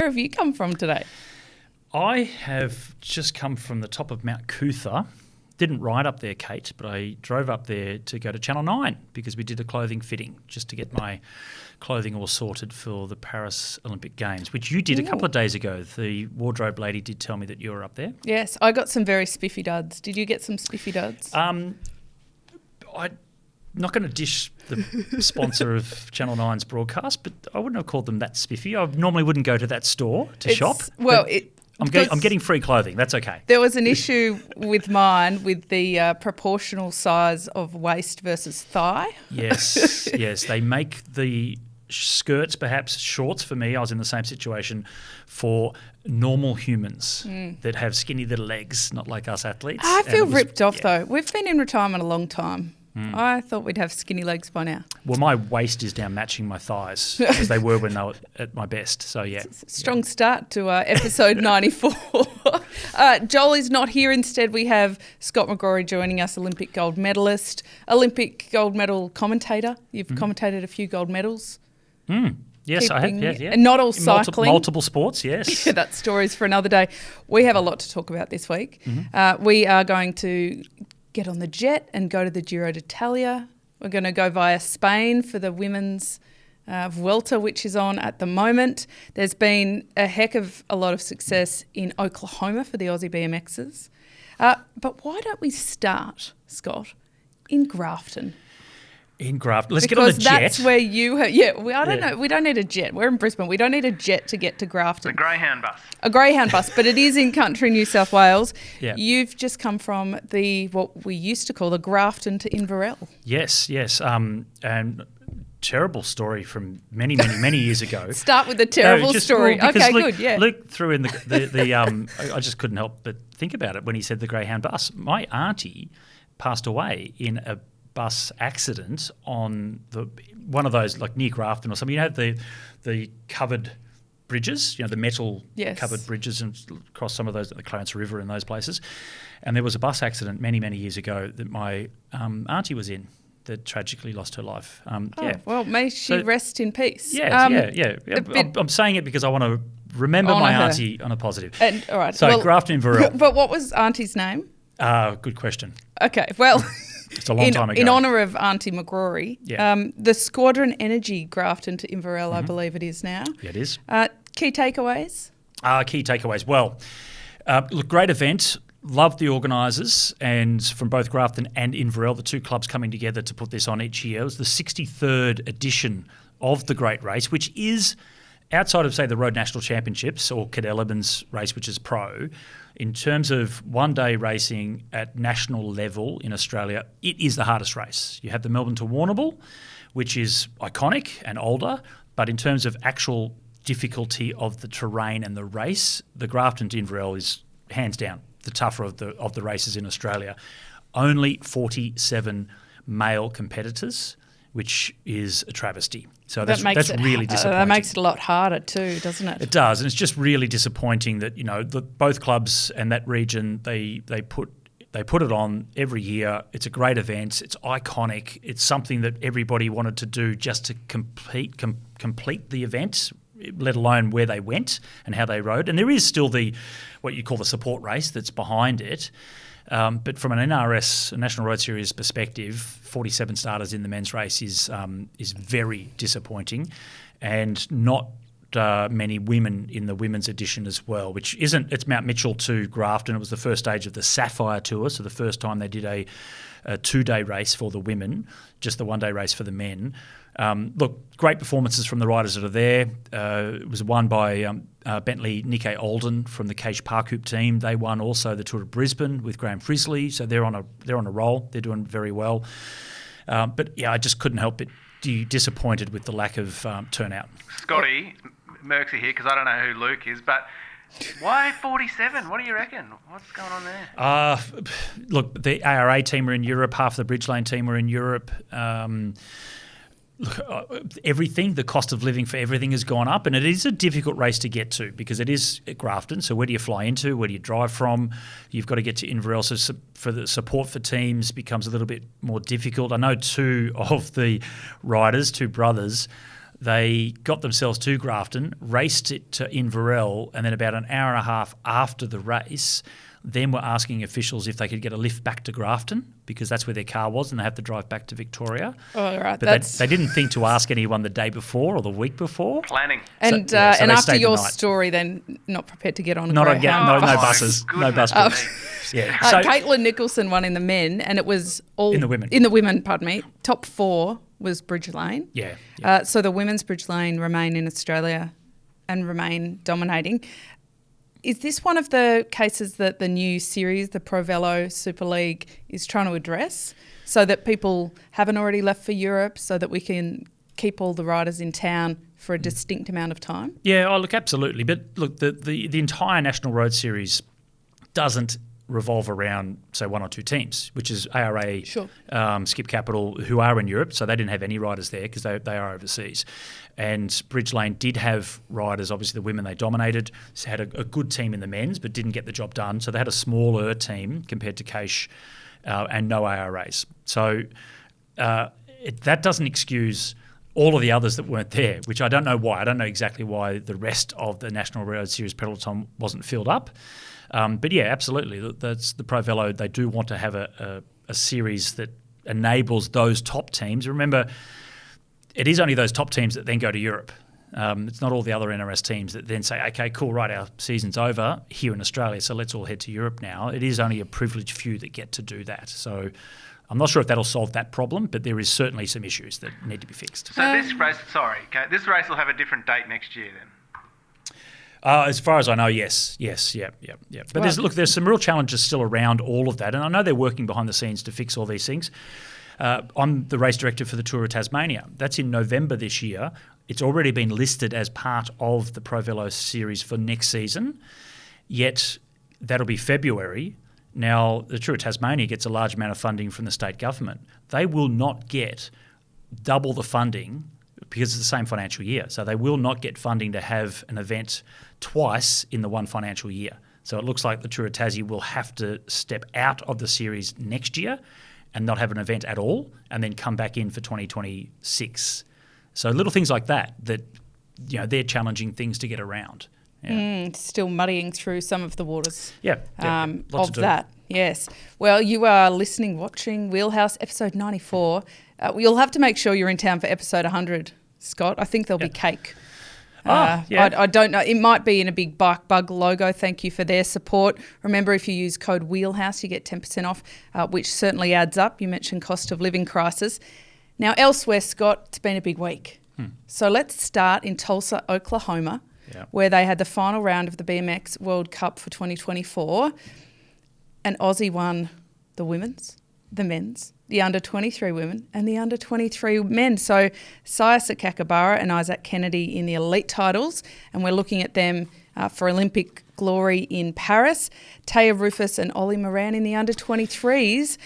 Where have you come from today? I have just come from the top of Mount Cootha. Didn't ride up there, Kate, but I drove up there to go to Channel 9 because we did a clothing fitting just to get my clothing all sorted for the Paris Olympic Games, which you did a couple of days ago. The wardrobe lady did tell me that you were up there. Yes, I got some very spiffy duds. Did you get some spiffy duds? I'm not going to dish the sponsor of Channel 9's broadcast, but I wouldn't have called them that spiffy. I normally wouldn't go to that store to shop. Well, I'm getting free clothing. That's okay. There was an issue with mine with the proportional size of waist versus thigh. Yes, yes. They make the skirts, perhaps shorts for me. I was in the same situation for normal humans that have skinny little legs, not like us athletes. I feel ripped off though. We've been in retirement a long time. I thought we'd have skinny legs by now. Well, my waist is now matching my thighs as they were when they were at my best. So, yeah. Strong start to episode 94. Joel is not here. Instead, we have Scott McGrory joining us, Olympic gold medalist, Olympic gold medal commentator. You've commentated a few gold medals. Yes, I have. Yeah. And not all cycling. Multiple sports, yes. Yeah, that story's for another day. We have a lot to talk about this week. We are going to get on the jet and go to the Giro D'Italia. We're going to go via Spain for the women's Vuelta, which is on at the moment. There's been a heck of a lot of success in Oklahoma for the Aussie BMXers. But why don't we start, Scott, in Grafton? In Grafton. Let's get on the jet. Because that's where you have... Yeah, I don't know. We don't need a jet. We're in Brisbane. We don't need a jet to get to Grafton. A Greyhound bus. A Greyhound bus, but it is in country New South Wales. Yeah. You've just come from what we used to call the Grafton to Inverell. Yes. And terrible story from many years ago. Start with the terrible story. Okay, good, yeah. Luke threw in the I just couldn't help but think about it when he said the Greyhound bus. My auntie passed away in a bus accident on one of those, like near Grafton or something. You know, the covered bridges, the metal covered bridges and across some of those, the Clarence River and those places. And there was a bus accident many years ago that my auntie was in that tragically lost her life. Well, may she rest in peace. Yeah. I'm saying it because I want to remember my auntie on a positive. And, all right. So Grafton, Inverell. But what was auntie's name? Good question. Okay, well... It's a long time ago. In honour of Auntie McGrory, the Squadron Energy Grafton to Inverell, I believe it is now. Yeah, it is. Key takeaways? Key takeaways. Well, look, great event. Love the organisers, and from both Grafton and Inverell, the two clubs coming together to put this on each year. It was the 63rd edition of the Great Race, which is outside of, say, the Road National Championships or Cadellabin's race, which is pro. In terms of one-day racing at national level in Australia, it is the hardest race. You have the Melbourne to Warrnambool, which is iconic and older, but in terms of actual difficulty of the terrain and the race, the Grafton to Inverell is hands down the tougher of the races in Australia. Only 47 male competitors, which is a travesty. So that's really disappointing. That makes it a lot harder too, doesn't it? It does, and it's just really disappointing that both clubs and that region they put it on every year. It's a great event. It's iconic. It's something that everybody wanted to do just to complete the event, let alone where they went and how they rode. And there is still what you call the support race that's behind it. But from an NRS, a National Road Series perspective, 47 starters in the men's race is very disappointing, and not many women in the women's edition as well, which it's Mount Mitchell to Grafton. It was the first stage of the Sapphire Tour, so the first time they did a 2-day race for the women, just the 1-day race for the men. Look, great performances from the riders that are there. It was won by Bentley Nikkei Olden from the Cage Parkoop team. They won also the Tour of Brisbane with Graham Frisley, so they're on a roll. They're doing very well. But yeah, I just couldn't help but be disappointed with the lack of turnout. Scotty, Merksy here, because I don't know who Luke is, but why 47? What do you reckon? What's going on there? Look, the ARA team are in Europe. Half the Bridgelane team are in Europe. Everything, the cost of living for everything has gone up, and it is a difficult race to get to because it is at Grafton. So where do you fly into? Where do you drive from? You've got to get to Inverell. So for the support for teams becomes a little bit more difficult. I know two of the riders, two brothers, They got themselves to Grafton, raced it to Inverell, and then about an hour and a half after the race, then were asking officials if they could get a lift back to Grafton because that's where their car was and they have to drive back to Victoria. Oh, right. But they didn't think to ask anyone the day before or the week before. Planning. And so and they after stayed your the night. story, then not prepared to get on a No Greyhound bus. buses. No bus Oh. trips. Yeah. So, Caitlin Nicholson won in the men, and it was all In the women. In the women, pardon me. Top 4 was Bridge Lane. yeah. So the women's Bridge Lane remain in Australia and remain dominating. Is this one of the cases that the new series, the Pro Velo Super League, is trying to address so that people haven't already left for Europe so that we can keep all the riders in town for a distinct amount of time? Yeah, look, absolutely. But look, the entire National Road Series doesn't revolve around, say, one or two teams, which is ARA, Sure. Skip Capital, who are in Europe, so they didn't have any riders there because they are overseas. And Bridge Lane did have riders, obviously the women they dominated, so had a good team in the men's but didn't get the job done. So they had a smaller team compared to Caish and no ARAs. So that doesn't excuse all of the others that weren't there, which I don't know why. I don't know exactly why the rest of the National Road Series peloton wasn't filled up. But yeah, absolutely. That's the Pro Velo. They do want to have a series that enables those top teams. Remember, it is only those top teams that then go to Europe. It's not all the other NRS teams that then say, okay, cool, right, our season's over here in Australia, so let's all head to Europe now. It is only a privileged few that get to do that. So I'm not sure if that'll solve that problem, but there is certainly some issues that need to be fixed. So this race will have a different date next year then? As far as I know, yes. Yeah. But there's some real challenges still around all of that, and I know they're working behind the scenes to fix all these things. I'm the race director for the Tour of Tasmania. That's in November this year. It's already been listed as part of the Pro Velo series for next season, yet that'll be February. Now, the Tour of Tasmania gets a large amount of funding from the state government. They will not get double the funding because it's the same financial year. So they will not get funding to have an event twice in the one financial year. So it looks like the Tour of Tassie will have to step out of the series next year and not have an event at all and then come back in for 2026. So little things like that they're challenging things to get around. Yeah. Still muddying through some of the waters Lots of that. Yes. Well, you are watching Wheelhouse episode 94. You'll have to make sure you're in town for episode 100, Scott. I think there'll be cake. I don't know. It might be in a big Bug logo. Thank you for their support. Remember, if you use code Wheelhouse, you get 10% off, which certainly adds up. You mentioned cost of living crisis. Now, elsewhere, Scott, it's been a big week. So let's start in Tulsa, Oklahoma, where they had the final round of the BMX World Cup for 2024. And Aussie won the women's, the men's, the under-23 women and the under-23 men. So Sakakibara and Kennedy in the elite titles, and we're looking at them for Olympic glory in Paris. Taya Rufus and Ollie Moran in the under-23s.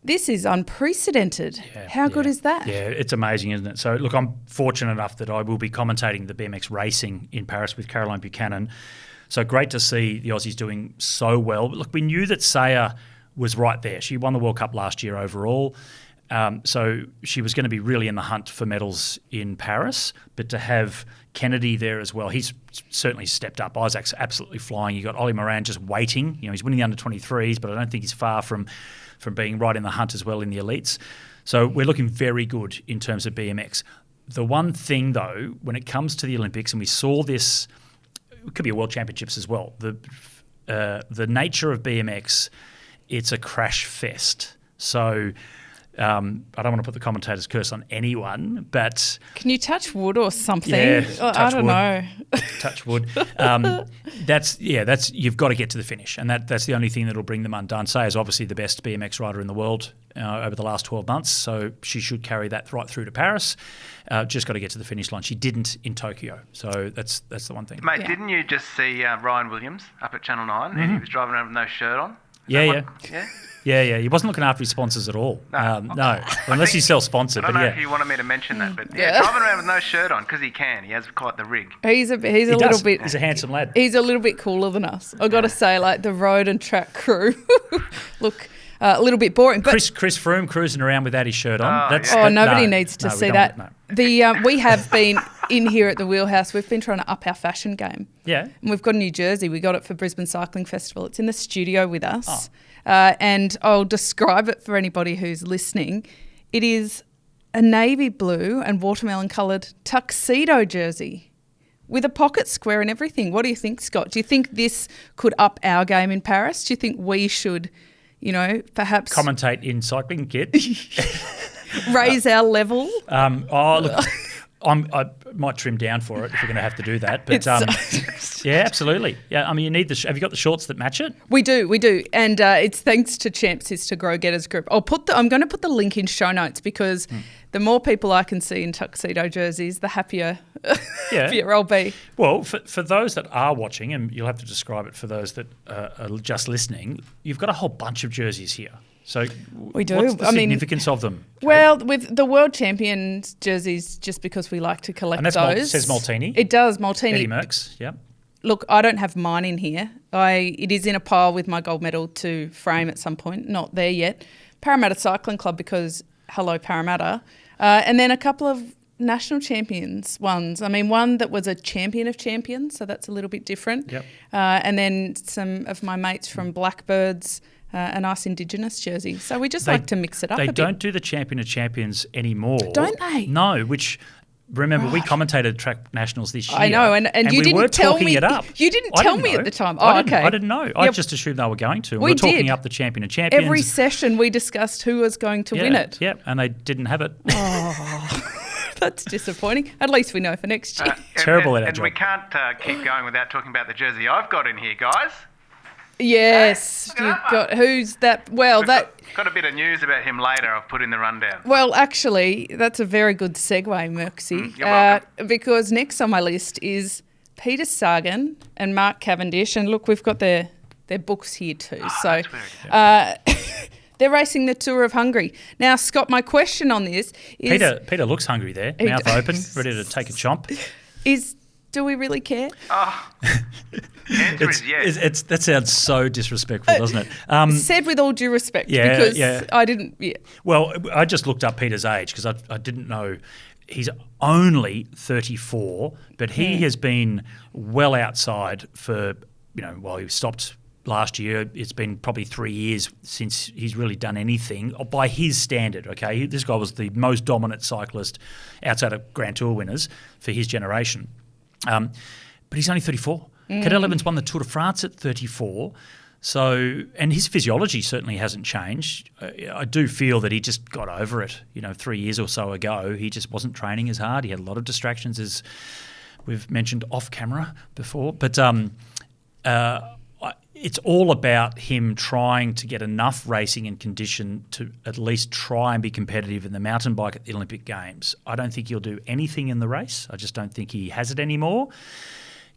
This is unprecedented. How good is that? Yeah, it's amazing, isn't it? So, look, I'm fortunate enough that I will be commentating the BMX racing in Paris with Caroline Buchanan. So great to see the Aussies doing so well. But look, we knew that Saya was right there. She won the World Cup last year overall. So she was going to be really in the hunt for medals in Paris. But to have Kennedy there as well, he's certainly stepped up. Isaac's absolutely flying. You got Ollie Moran just waiting. He's winning the under-23s, but I don't think he's far from being right in the hunt as well in the elites. So we're looking very good in terms of BMX. The one thing, though, when it comes to the Olympics, and we saw this, it could be a World Championships as well, the nature of BMX, it's a crash fest. So I don't want to put the commentator's curse on anyone, but... Can you touch wood or something? Yeah, I don't know. Touch wood. That's you've got to get to the finish, and that's the only thing that'll bring them undone. Say is obviously the best BMX rider in the world over the last 12 months, so she should carry that right through to Paris. Just got to get to the finish line. She didn't in Tokyo, so that's the one thing. Mate, didn't you just see Ryan Williams up at Channel 9 and he was driving around with no shirt on? Yeah. He wasn't looking after his sponsors at all. No, unless he's self-sponsored. I don't know if you wanted me to mention that, but driving around with no shirt on because he can. He has quite the rig. He's a little bit. He's a handsome lad. He's a little bit cooler than us. I've got to say, like the road and track crew. Look, a little bit boring. But Chris Froome cruising around without his shirt on. Nobody needs to see that. No. We have been in here at the Wheelhouse. We've been trying to up our fashion game. Yeah. And we've got a new jersey. We got it for Brisbane Cycling Festival. It's in the studio with us. And I'll describe it for anybody who's listening. It is a navy blue and watermelon coloured tuxedo jersey with a pocket square and everything. What do you think, Scott? Do you think this could up our game in Paris? Do you think we should, perhaps... commentate in cycling kit? Raise our level? Look, I might trim down for it if we're going to have to do that. But yeah, absolutely. Yeah, I mean, you need have you got the shorts that match it? We do. And it's thanks to Champs is to Grow Getters Group. I'm going to put the link in show notes because the more people I can see in tuxedo jerseys, the happier I'll be. Well, for those that are watching, and you'll have to describe it for those that are just listening, you've got a whole bunch of jerseys here. So we do. What's the significance of them? Kate? Well, with the World Champions jerseys, just because we like to collect those. It says Maltini. It does, Maltini. Eddie Merckx, yeah. Look, I don't have mine in here. It is in a pile with my gold medal to frame at some point. Not there yet. Parramatta Cycling Club because, hello, Parramatta. And then a couple of national champions ones. I mean, one that was a champion of champions, so that's a little bit different. Yep. And then some of my mates from Blackbirds, a nice Indigenous jersey. So we just like to mix it up a bit. They don't do the Champion of Champions anymore. Don't they? No, which... Remember, we commentated track nationals this year. I know, and you we didn't were tell talking me. it up. You didn't tell me at the time. Oh, okay. I didn't know. I just assumed they were going to. We were talking up the Champion of Champions. Every session we discussed who was going to win it. Yeah, and they didn't have it. Oh, that's disappointing. At least we know for next year. Terrible at our And job. we can't keep going without talking about the jersey I've got in here, guys. Yes, you've got. Who's that? Well, got a bit of news about him later. I've put in the rundown. Well, actually, that's a very good segue, Merksy. You're welcome. Because next on my list is Peter Sagan and Mark Cavendish, and look, we've got their books here too. So they're racing the Tour of Hongrie. Now, Scott, my question on this is Peter looks hungry there, mouth open, ready to take a chomp. Do we really care? The answer is yes. That sounds so disrespectful, doesn't it? Said with all due respect, because I didn't... Yeah. Well, I just looked up Peter's age because I didn't know. He's only 34, but he has been well outside for, while he stopped last year. It's been probably 3 years since he's really done anything by his standard, okay? This guy was the most dominant cyclist outside of Grand Tour winners for his generation. But he's only 34. Cadel Evans won the Tour de France at 34. So, and his physiology certainly hasn't changed. I do feel that he just got over it. 3 years or so ago, he just wasn't training as hard. He had a lot of distractions, as we've mentioned off camera before. But it's all about him trying to get enough racing and condition to at least try and be competitive in the mountain bike at the Olympic Games. I don't think he'll do anything in the race. I just don't think he has it anymore.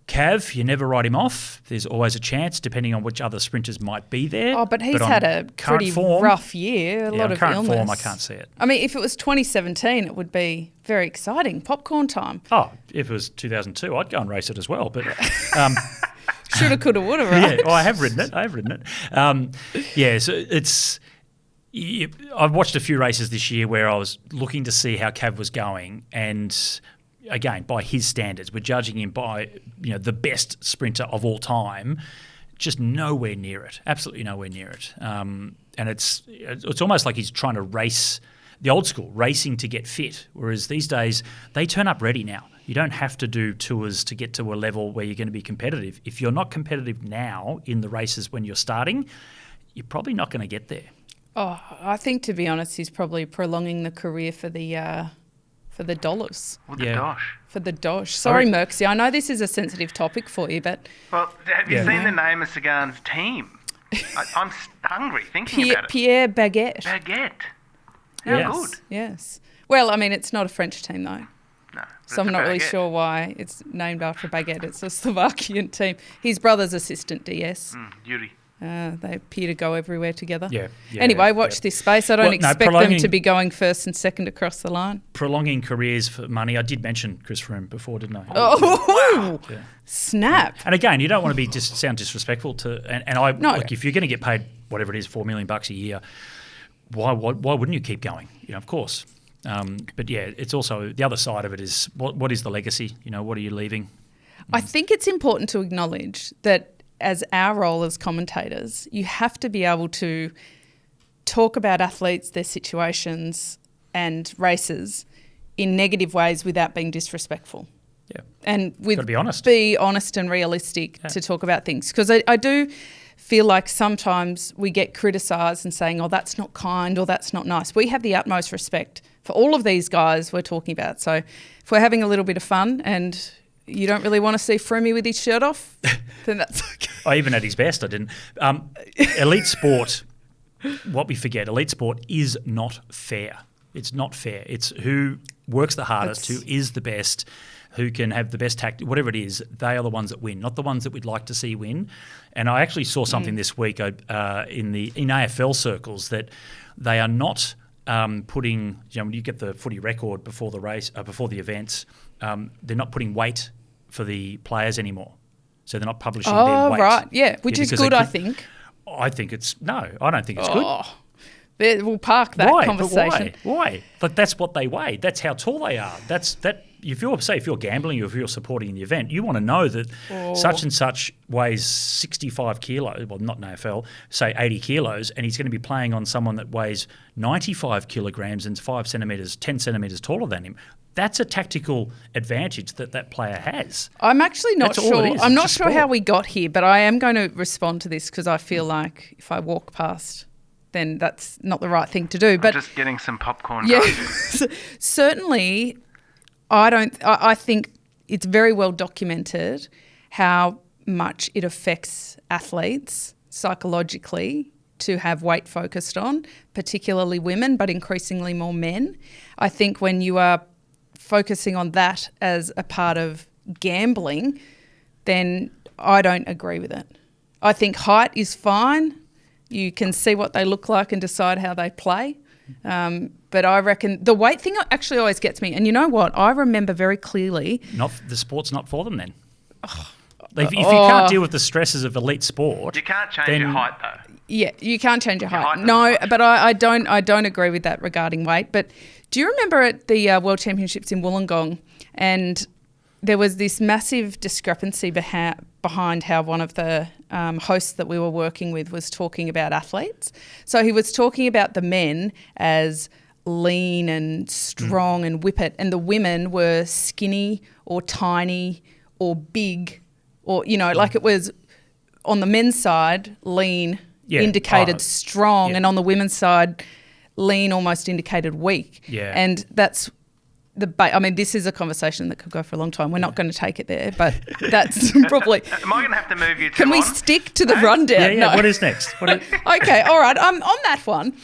Cav, you never write him off. There's always a chance, depending on which other sprinters might be there. Oh, but he's had a pretty rough year, a lot of illness. Form, I can't see it. I mean, if it was 2017, it would be very exciting. Popcorn time. Oh, if it was 2002, I'd go and race it as well. But shoulda, coulda, woulda, right? Yeah, I have ridden it. So it's... I've watched a few races this year where I was looking to see how Cav was going, and... Again, by his standards, we're judging him by the best sprinter of all time. Just nowhere near it, absolutely nowhere near it. And it's almost like he's trying to race the old school, racing to get fit. Whereas these days, they turn up ready now. You don't have to do tours to get to a level where you're going to be competitive. If you're not competitive now in the races when you're starting, you're probably not going to get there. Oh, I think, to be honest, he's probably prolonging the career for the dollars. Or the dosh. For the dosh. Sorry, Merksy. I know this is a sensitive topic for you, but... Well, have you seen the name of Sagan's team? I'm hungry thinking about it. Pierre Baguette. How good. Yes. Well, I mean, it's not a French team, though. No. So I'm not really sure why it's named after Baguette. It's a Slovakian team. His brother's assistant DS. Yuri. They appear to go everywhere together. Yeah. Anyway, watch this space. I don't expect them to be going first and second across the line. Prolonging careers for money. I did mention Chris Froome before, didn't I? Oh, wow. Snap. And again, you don't want to be sound disrespectful to. Like if you're going to get paid whatever it is, $4 million a year, why wouldn't you keep going? Of course. But yeah, it's also the other side of it is what is the legacy? What are you leaving? I think it's important to acknowledge that as our role as commentators, you have to be able to talk about athletes, their situations and races in negative ways without being disrespectful. Yeah. And be honest. Be honest and realistic to talk about things. Because I do feel like sometimes we get criticised and saying, oh, that's not kind or that's not nice. We have the utmost respect for all of these guys we're talking about. So if we're having a little bit of fun and you don't really want to see Froomey with his shirt off, then that's okay. Even at his best, I didn't. Elite sport, what we forget, elite sport is not fair. It's not fair. It's who works the hardest, who is the best, who can have the best tactic, whatever it is, they are the ones that win, not the ones that we'd like to see win. And I actually saw something this week in AFL circles that they are not putting, when you get the footy record before the race, before the events, they're not putting weight for the players anymore. So they're not publishing their weight. Oh, right, yeah, which is good, I think. I think I don't think it's good. We'll park that conversation. Why? But that's what they weigh. That's how tall they are. If you're gambling or if you're supporting the event, you want to know that such and such weighs 65 kilos, well, not in AFL, say 80 kilos, and he's going to be playing on someone that weighs 95 kilograms and 10 centimetres taller than him. That's a tactical advantage that player has. I'm actually not sure. I'm not sure how we got here, but I am going to respond to this because I feel like if I walk past, then that's not the right thing to do. But I'm just getting some popcorn. Yeah, certainly. I think it's very well documented how much it affects athletes psychologically to have weight focused on, particularly women, but increasingly more men. I think when you are focusing on that as a part of gambling, then I don't agree with it. I think height is fine. You can see what they look like and decide how they play. But I reckon the weight thing actually always gets me. And you know what? I remember very clearly. The sport's not for them then. If you can't deal with the stresses of elite sport, you can't change your height though. Yeah, you can't change your height. No, but I don't agree with that regarding weight. But do you remember at the World Championships in Wollongong, and there was this massive discrepancy behind how one of the hosts that we were working with was talking about athletes. So he was talking about the men as lean and strong and whippet, and the women were skinny or tiny or big, or, like it was on the men's side, lean indicated strong, and on the women's side, lean almost indicated weak. Yeah. And that's this is a conversation that could go for a long time. We're not going to take it there, but that's probably... Am I going to have to move you Can we stick to the rundown? Yeah. No. What is next? Okay, all right. On that one,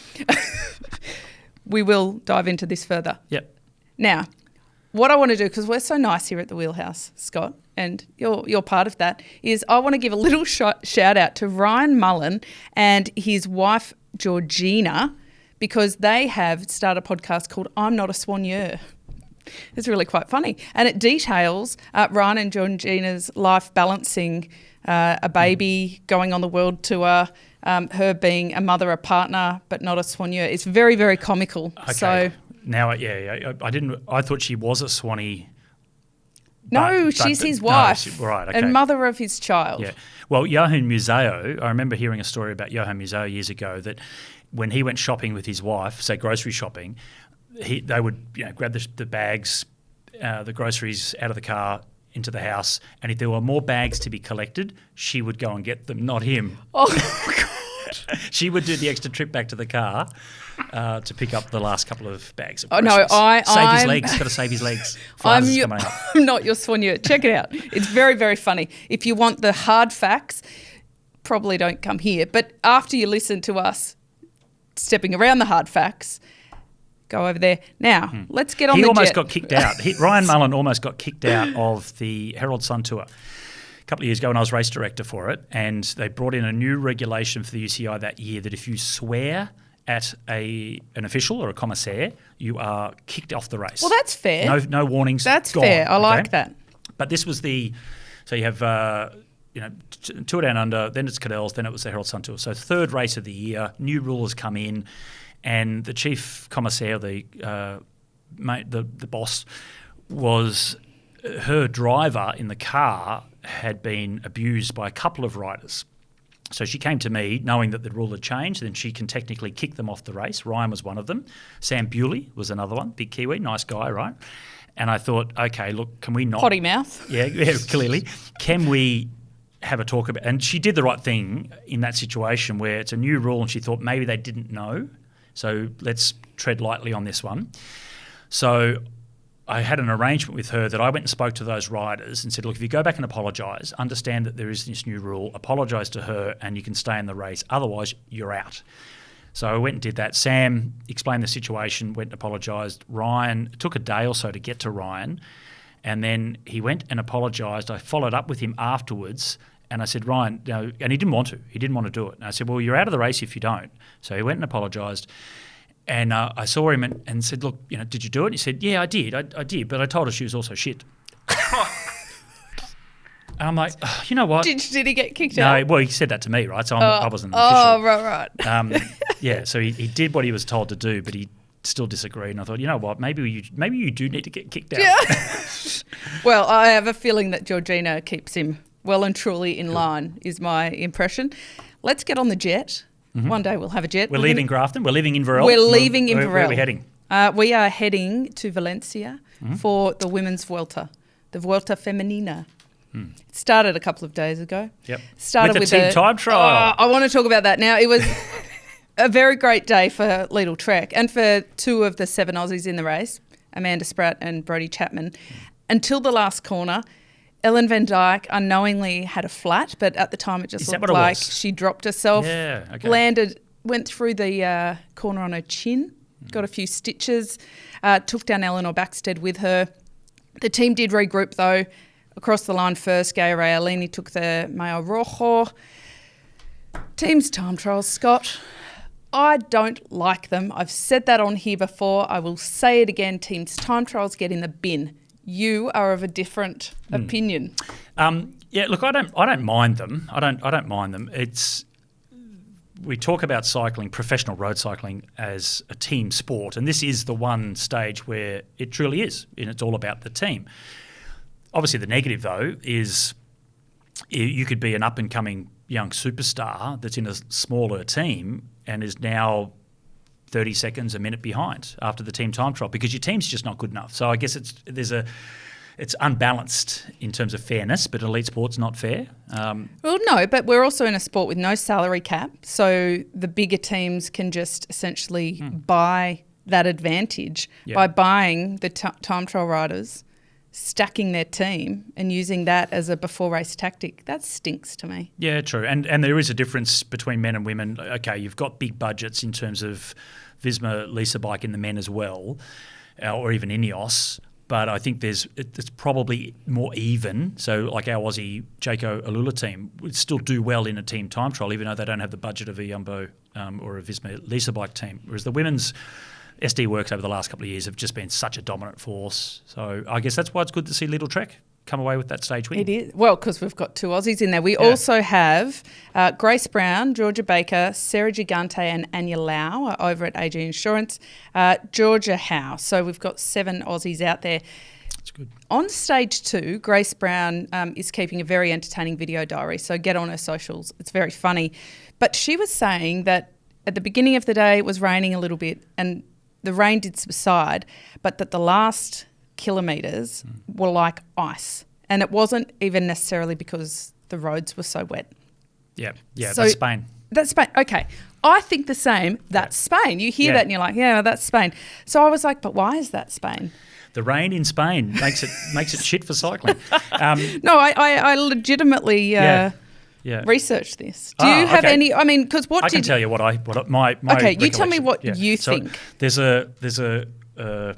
we will dive into this further. Yep. Now, what I want to do, because we're so nice here at the Wheelhouse, Scott, and you're part of that, is I want to give a little shout out to Ryan Mullen and his wife, Georgina, because they have started a podcast called I'm Not a Soigneur. It's really quite funny. And it details Ryan and Georgina's life balancing a baby, going on the world tour, her being a mother, a partner, but not a soigneur. It's very, very comical. Okay. So now, I thought she was a Swanee. No, she's his wife. Right, okay. And mother of his child. Yeah. Well, Johan Museo, I remember hearing a story about Johan Museo years ago that when he went shopping with his wife, say grocery shopping, they would grab the bags, the groceries out of the car into the house, and if there were more bags to be collected, she would go and get them, not him. Oh, God. She would do the extra trip back to the car to pick up the last couple of bags. Oh, no, save his legs. Got to save his legs. I'm not your soigneur. Check it out. It's very, very funny. If you want the hard facts, probably don't come here. But after you listen to us stepping around the hard facts, go over there. Now, let's get on the jet. He almost got kicked out. Ryan Mullen almost got kicked out of the Herald Sun Tour. couple of years ago when I was race director for it, and they brought in a new regulation for the UCI that year that if you swear at an official or a commissaire, you are kicked off the race. Well, that's fair. No warnings. That's gone, fair. I like that. But this was so you have Tour Down Under, then it's Cadell's, then it was the Herald Sun Tour. So third race of the year, new rules come in, and the chief commissaire, the boss, was her driver in the car had been abused by a couple of riders. So she came to me knowing that the rule had changed, then she can technically kick them off the race. Ryan was one of them. Sam Bewley was another one, big Kiwi, nice guy, right? And I thought, okay, look, can we not... Potty mouth. Yeah, clearly. Can we have a talk about... And she did the right thing in that situation where it's a new rule and she thought maybe they didn't know. So let's tread lightly on this one. So I had an arrangement with her that I went and spoke to those riders and said, look, if you go back and apologise, understand that there is this new rule, apologise to her and you can stay in the race. Otherwise, you're out. So I went and did that. Sam explained the situation, went and apologised. Ryan, it took a day or so to get to Ryan, and then he went and apologised. I followed up with him afterwards, and I said, Ryan, no, and he didn't want to. He didn't want to do it. And I said, well, you're out of the race if you don't. So he went and apologised. And I saw him and said, look, did you do it? And he said, yeah, I did. I did, but I told her she was also shit. And I'm like, oh, you know what? Did he get kicked out? No, well, he said that to me, right? So I wasn't the official. Oh, right. Yeah, so he did what he was told to do, but he still disagreed. And I thought, you know what? Maybe you do need to get kicked out. Yeah. Well, I have a feeling that Georgina keeps him well and truly in line, is my impression. Let's get on the jet. Mm-hmm. One day we'll have a jet. We're leaving Grafton. We're leaving Inverell. We're leaving Inverell. Where are we heading? We are heading to Valencia for the women's Vuelta, the Vuelta Femenina. It started a couple of days ago. Yep. Started with the team time trial. I want to talk about that now. It was a very great day for Lidl Trek and for two of the 7 Aussies in the race, Amanda Spratt and Brodie Chapman. Until the last corner, Ellen van Dijk unknowingly had a flat, but at the time it just looked like she dropped herself, went through the corner on her chin, got a few stitches, took down Eleanor Backstead with her. The team did regroup though. Across the line first, Gaia Realini took the Mayo Rojo. Team's time trials, Scott. I don't like them. I've said that on here before. I will say it again. Team's time trials get in the bin. You are of a different opinion. Yeah, look, I don't mind them. I don't mind them. We talk about cycling, professional road cycling, as a team sport, and this is the one stage where it truly is, and it's all about the team. Obviously, the negative, though, is you could be an up-and-coming young superstar that's in a smaller team and is now 30 seconds, a minute behind after the team time trial because your team's just not good enough. So I guess it's unbalanced in terms of fairness, but elite sport's not fair. Well, no, but we're also in a sport with no salary cap, so the bigger teams can just essentially buy that advantage by buying the time trial riders, stacking their team and using that as a before-race tactic. That stinks to me. Yeah, true. And there is a difference between men and women. Okay, you've got big budgets in terms of Visma, Lisa Bike in the men as well, or even Ineos, but I think it's probably more even. So like our Aussie Jaco Alula team would still do well in a team time trial, even though they don't have the budget of a Jumbo or a Visma Lisa Bike team. Whereas the women's SD Works over the last couple of years have just been such a dominant force. So I guess that's why it's good to see Lidl Trek come away with that stage win. It is. Well, because we've got 2 Aussies in there. We also have Grace Brown, Georgia Baker, Sarah Gigante and Anya Lau are over at AG Insurance. Georgia Howe. So we've got 7 Aussies out there. That's good. On stage 2, Grace Brown is keeping a very entertaining video diary. So get on her socials. It's very funny. But she was saying that at the beginning of the day it was raining a little bit and the rain did subside, but that the last kilometres were like ice. And it wasn't even necessarily because the roads were so wet. Yeah, so that's Spain. That's Spain. Okay. I think the same. That's Spain. You hear that and you're like, yeah, that's Spain. So I was like, but why is that Spain? The rain in Spain makes it shit for cycling. No, I legitimately research this. Do you have any? I mean, because I can tell you what my okay, you tell me what you think. So there's a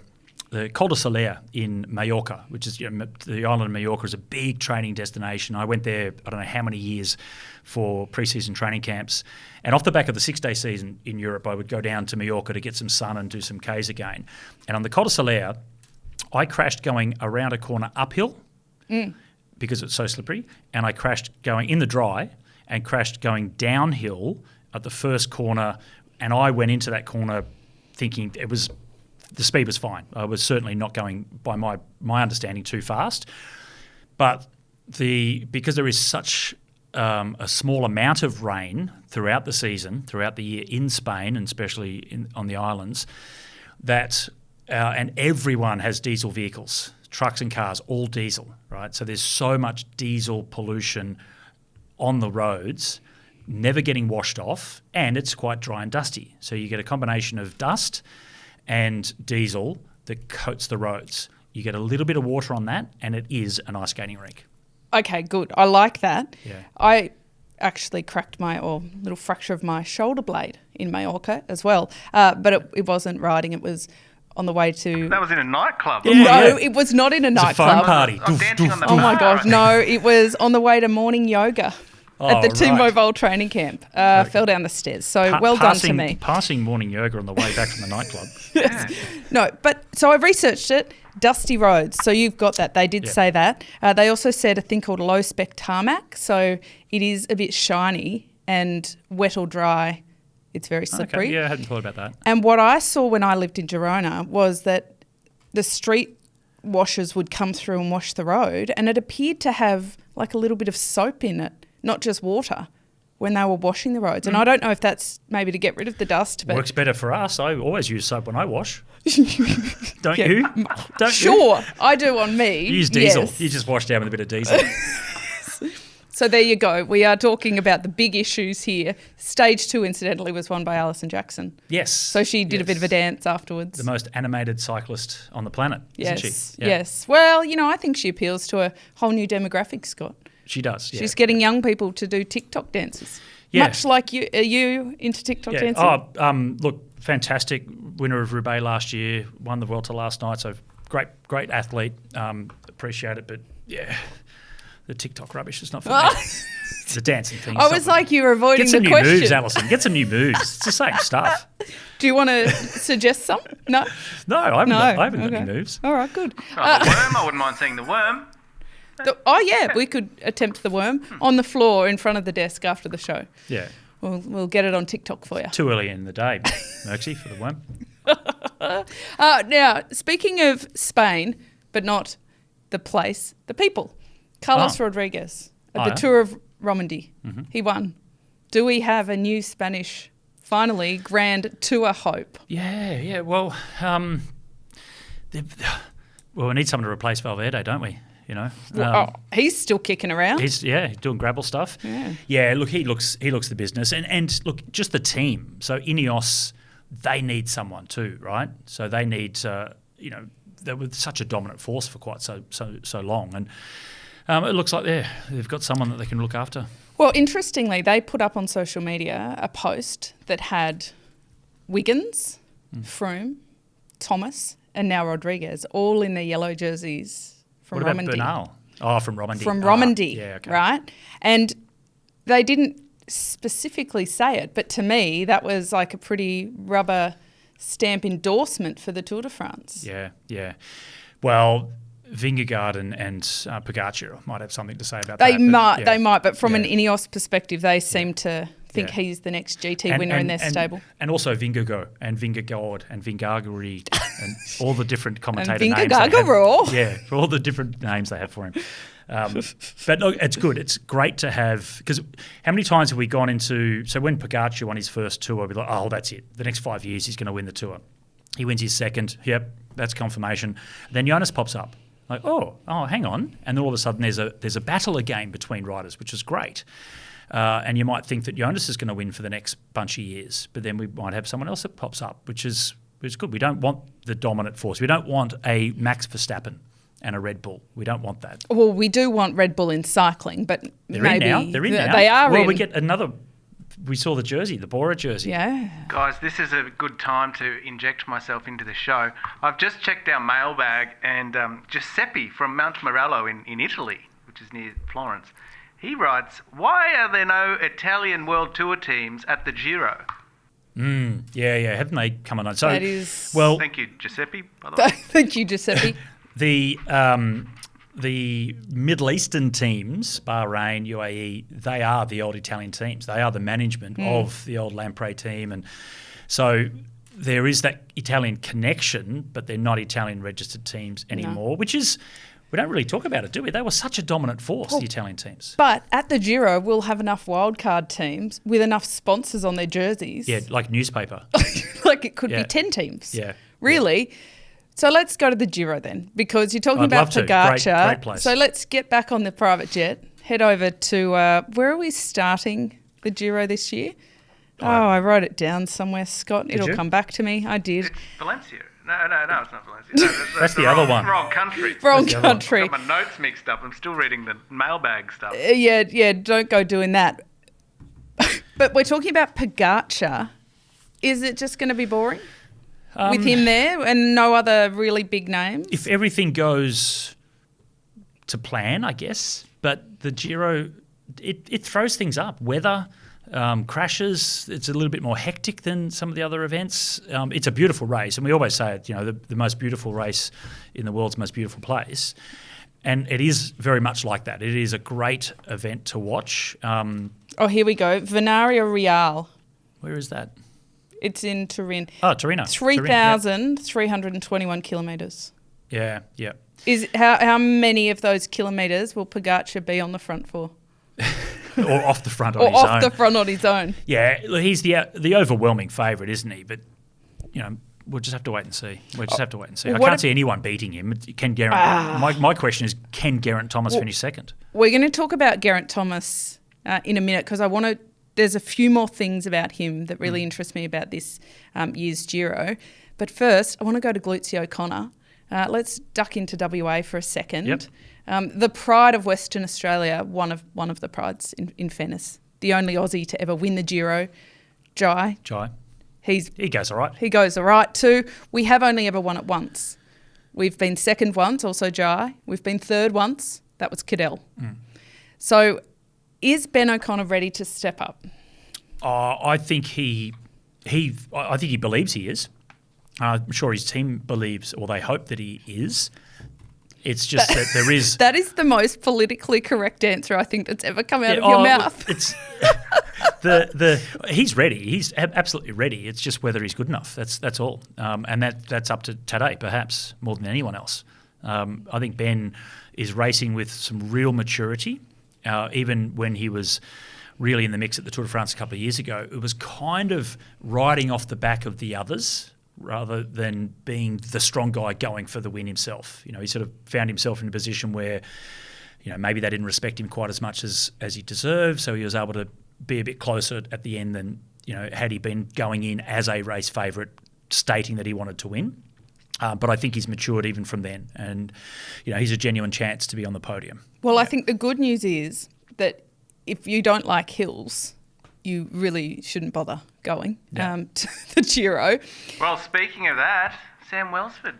the Col de Soler in Mallorca, which is the island of Mallorca is a big training destination. I went there, I don't know how many years for pre-season training camps. And off the back of the 6-day season in Europe, I would go down to Mallorca to get some sun and do some Ks again. And on the Col de Soler, I crashed going around a corner uphill because it's so slippery. And I crashed going in the dry and crashed going downhill at the first corner. And I went into that corner thinking the speed was fine. I was certainly not going, by my understanding, too fast. But because there is such a small amount of rain throughout the season, throughout the year in Spain, and especially on the islands, that and everyone has diesel vehicles, trucks and cars, all diesel, right? So there's so much diesel pollution on the roads, never getting washed off, and it's quite dry and dusty. So you get a combination of dust and diesel that coats the roads. You get a little bit of water on that, and it is an ice skating rink. Okay, good. I like that. Yeah. I actually cracked little fracture of my shoulder blade in Mallorca as well, but it wasn't riding. It was on the way to... That was in a nightclub. No, it was not in a nightclub. It's a phone party. I'm dancing on the Oh my bar, gosh, no, it was on the way to morning yoga. At the T-Mobile training camp. Fell down the stairs. So well done to me. Passing morning yoga on the way back from the nightclub. Yes. No, but so I researched it. Dusty roads. So you've got that. They did say that. They also said a thing called low spec tarmac. So it is a bit shiny and wet or dry. It's very slippery. Okay. Yeah, I hadn't thought about that. And what I saw when I lived in Girona was that the street washers would come through and wash the road, and it appeared to have like a little bit of soap in it. Not just water, when they were washing the roads. And I don't know if that's maybe to get rid of the dust. But works better for us. I always use soap when I wash. Don't you? Don't sure, I do on me. You use diesel. Yes. You just wash down with a bit of diesel. So there you go. We are talking about the big issues here. Stage 2, incidentally, was won by Alison Jackson. Yes. So she did a bit of a dance afterwards. The most animated cyclist on the planet, isn't she? Yeah. Yes. Well, I think she appeals to a whole new demographic, Scott. She does, yeah. She's getting young people to do TikTok dances. Yeah. Much like you. Are you into TikTok dancing? Oh, look, fantastic. Winner of Roubaix last year, won the Vuelta last night. So great athlete. Appreciate it, but yeah, the TikTok rubbish is not for me. The dancing thing. I was like, you were avoiding the question. Get some new moves, Alison. Get some new moves. It's the same stuff. Do you want to suggest some? No? No, I haven't got any moves. All right, good. The worm, I wouldn't mind seeing the worm. We could attempt the worm on the floor in front of the desk after the show. Yeah. We'll get it on TikTok for you. Too early in the day, Merksy, for the worm. Now, speaking of Spain, but not the place, the people. Carlos Rodriguez at the Tour of Romandie. Mm-hmm. He won. Do we have a new Spanish, finally, Grand Tour hope? Yeah. Well, we need someone to replace Valverde, don't we? He's still kicking around. He's doing gravel stuff. Yeah. Look, he looks the business, and look, just the team. So Ineos, they need someone too, right? So they need, they were such a dominant force for quite so long, and it looks like they've got someone that they can look after. Well, interestingly, they put up on social media a post that had Wiggins, Froome, Thomas, and now Rodriguez, all in their yellow jerseys. From what about Romandie. Bernal? Oh, from Romandie. From Romandie, yeah, okay. right? And they didn't specifically say it, but to me, that was like a pretty rubber stamp endorsement for the Tour de France. Yeah. Well, Vingegaard and Pogacar might have something to say about they that. They might, but from an Ineos perspective, they seem to think he's the next GT winner in their stable. And also Vingegaard and Vingegaard and Vingagari and all the different commentator names. For all the different names they have for him. But look, it's good. It's great to have, because how many times have we gone into, so when Pogacar won his first Tour, we're like, oh, that's it. The next 5 years he's going to win the Tour. He wins his second. Yep, that's confirmation. Then Jonas pops up. Like, oh, hang on. And then all of a sudden there's a battle again between riders, which is great. And you might think that Jonas is going to win for the next bunch of years, but then we might have someone else that pops up, which is good. We don't want the dominant force. We don't want a Max Verstappen and a Red Bull. We don't want that. Well, we do want Red Bull in cycling, but they're in now. They are well, in. We get another we saw the jersey, the Bora jersey. Yeah. Guys, this is a good time to inject myself into the show. I've just checked our mailbag, and Giuseppe from Mount Morello in Italy, which is near Florence, he writes, "Why are there no Italian World Tour teams at the Giro?" Yeah. Haven't they come on? So, That is... well, Thank you, Giuseppe, by the way. Thank you, Giuseppe. The Middle Eastern teams, Bahrain, UAE, they are the old Italian teams. They are the management of the old Lamprey team. And so there is that Italian connection, but they're not Italian registered teams anymore, which is, we don't really talk about it, do we? They were such a dominant force, the Italian teams. But at the Giro, we'll have enough wildcard teams with enough sponsors on their jerseys. Yeah, like newspaper. Like it could be 10 teams. Yeah. Really? Yeah. So let's go to the Giro then, because you're talking about Pogacar. Great place. So let's get back on the private jet, head over to, where are we starting the Giro this year? I wrote it down somewhere, Scott. It'll come back to me. I did. It's Valencia. No, it's not Valencia. No, that's the other one. Wrong country. Wrong country. I've got my notes mixed up. I'm still reading the mailbag stuff. Yeah, don't go doing that. But we're talking about Pogacar. Is it just going to be boring? With him there and no other really big names? If everything goes to plan, I guess. But the Giro, it throws things up. Weather, crashes, it's a little bit more hectic than some of the other events. It's a beautiful race. And we always say it, the most beautiful race in the world's most beautiful place. And it is very much like that. It is a great event to watch. Here we go. Venaria Real. Where is that? It's in Turin. Oh, Torino. 3,321 kilometres. Yeah. Is how many of those kilometres will Pogacar be on the front for? Or off the front on his own. Or off the front on his own. Yeah, he's the overwhelming favourite, isn't he? But, we'll just have to wait and see. I can't see anyone beating him. Can Geraint? My question is, can Geraint Thomas finish second? We're going to talk about Geraint Thomas in a minute because I want to... There's a few more things about him that really interest me about this year's Giro. But first, I want to go to Gluzio O'Connor. Let's duck into WA for a second. Yep. The pride of Western Australia, one of the prides in fairness. The only Aussie to ever win the Giro, Jai. He goes all right. He goes all right too. We have only ever won it once. We've been second once, also Jai. We've been third once. That was Cadell. So... Is Ben O'Connor ready to step up? I think he believes he is. I'm sure his team believes, or they hope that he is. It's just that there is... That is the most politically correct answer I think that's ever come out of your mouth. It's he's ready. He's absolutely ready. It's just whether he's good enough. That's all. And that's up to Tadej, perhaps, more than anyone else. I think Ben is racing with some real maturity. Even when he was really in the mix at the Tour de France a couple of years ago, it was kind of riding off the back of the others rather than being the strong guy going for the win himself. He sort of found himself in a position where, maybe they didn't respect him quite as much as he deserved, so he was able to be a bit closer at the end than, had he been going in as a race favourite, stating that he wanted to win. But I think he's matured even from then. And, he's a genuine chance to be on the podium. Well, I think the good news is that if you don't like hills, you really shouldn't bother going to the Giro. Well, speaking of that, Sam Welsford,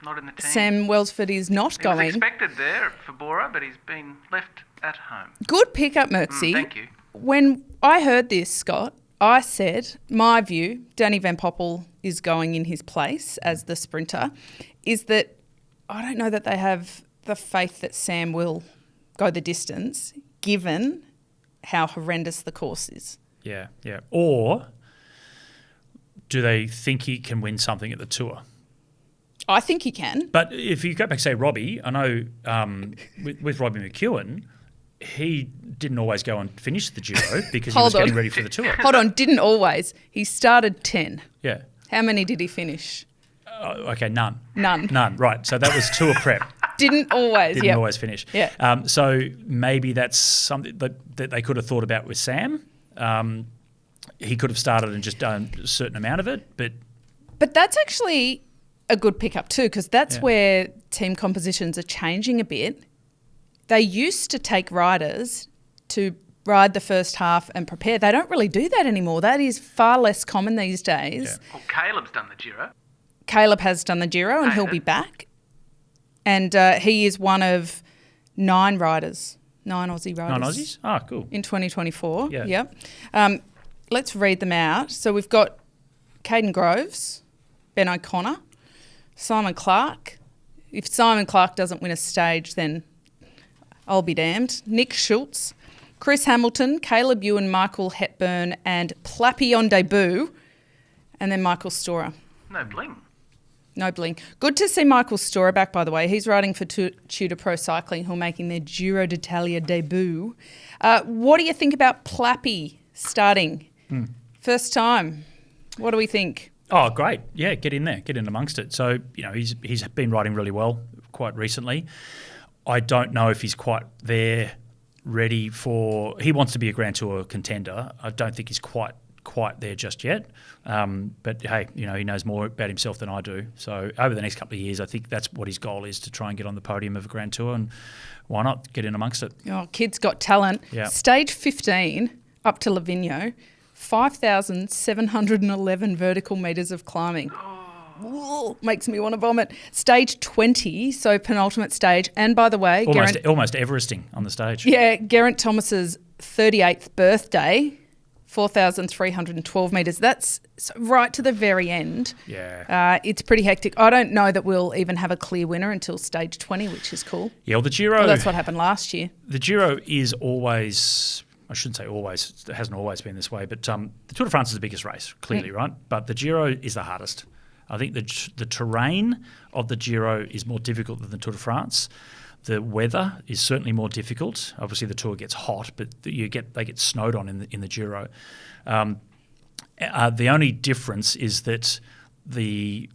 not in the team. Sam Welsford is not going. He was expected there for Bora, but he's been left at home. Good pickup, Merksy. Thank you. When I heard this, Scott, I said, my view, Danny Van Poppel is going in his place as the sprinter, is that I don't know that they have the faith that Sam will go the distance, given how horrendous the course is. Yeah. Or do they think he can win something at the Tour? I think he can. But if you go back, say, Robbie, I know with Robbie McEwen, he didn't always go and finish the Giro because he was getting ready for the Tour. Hold on, didn't always. He started 10. Yeah. How many did he finish? Okay, none. None. Right. So that was Tour prep. Didn't always. Didn't always finish. Yeah. So maybe that's something that they could have thought about with Sam. He could have started and just done a certain amount of it, but that's actually a good pickup too, because that's where team compositions are changing a bit. They used to take riders to ride the first half and prepare. They don't really do that anymore. That is far less common these days. Yeah. Well, Caleb's done the Giro. Caleb has done the Giro and he'll be back. And he is one of 9 riders, 9 Aussie riders. 9 Aussies? Ah, cool. In 2024. Yeah. Yep. Let's read them out. So we've got Caden Groves, Ben O'Connor, Simon Clark. If Simon Clark doesn't win a stage, then I'll be damned. Nick Schultz, Chris Hamilton, Caleb Ewan, Michael Hepburn, and Plappy on debut, and then Michael Storer. No bling. No bling. Good to see Michael Storer back, by the way. He's riding for Tudor Pro Cycling, who are making their Giro D'Italia debut. What do you think about Plappy starting? First time. What do we think? Oh, great. Yeah, get in there. Get in amongst it. So, he's been riding really well quite recently. I don't know if he's quite there, ready for... He wants to be a Grand Tour contender. I don't think he's quite there just yet. But, hey, he knows more about himself than I do. So, over the next couple of years, I think that's what his goal is, to try and get on the podium of a Grand Tour. And why not get in amongst it? Oh, kid's got talent. Yeah. Stage 15, up to Livigno, 5,711 vertical metres of climbing. Ooh, makes me want to vomit. Stage 20, so penultimate stage. And by the way... Almost Everesting on the stage. Yeah, Geraint Thomas's 38th birthday, 4,312 metres. That's right to the very end. Yeah. It's pretty hectic. I don't know that we'll even have a clear winner until stage 20, which is cool. Yeah, well, the Giro... Well, that's what happened last year. The Giro is always... I shouldn't say always. It hasn't always been this way. But the Tour de France is the biggest race, clearly, right? But the Giro is the hardest. I think the terrain of the Giro is more difficult than the Tour de France. The weather is certainly more difficult. Obviously, the Tour gets hot, but they get snowed on in the Giro. The only difference is that the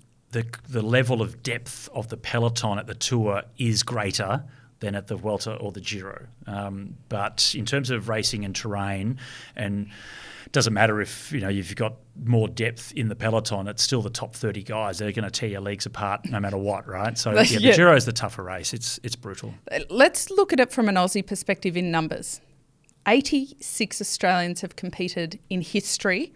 level of depth of the peloton at the Tour is greater than at the Vuelta or the Giro. But in terms of racing and terrain, and it doesn't matter if you've got more depth in the peloton, it's still the top 30 guys. They're going to tear your legs apart no matter what, right? So the Giro is the tougher race. It's brutal. Let's look at it from an Aussie perspective in numbers. 86 Australians have competed in history,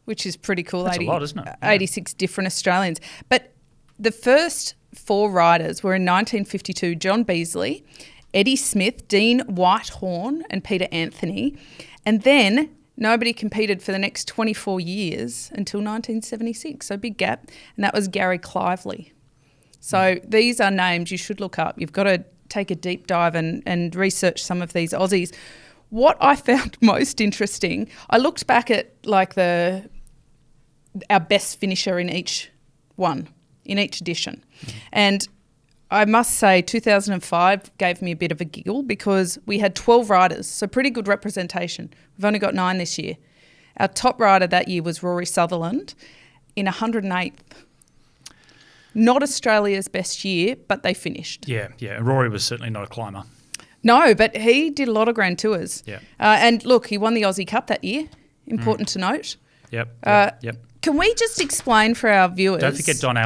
which is pretty cool. That's a lot, isn't it? 86 different Australians. But the first 4 riders were in 1952, John Beasley, Eddie Smith, Dean Whitehorn and Peter Anthony. And then nobody competed for the next 24 years until 1976, so big gap, and that was Gary Clively. So these are names you should look up. You've got to take a deep dive and research some of these Aussies. What I found most interesting, I looked back at our best finisher in each one, in each edition. And I must say 2005 gave me a bit of a giggle because we had 12 riders, so pretty good representation. We've only got 9 this year. Our top rider that year was Rory Sutherland in 108th. Not Australia's best year, but they finished. Yeah. And Rory was certainly not a climber. No, but he did a lot of Grand Tours. Yeah. And look, he won the Aussie Cup that year. Important to note. Yep. Can we just explain for our viewers? Don't forget Don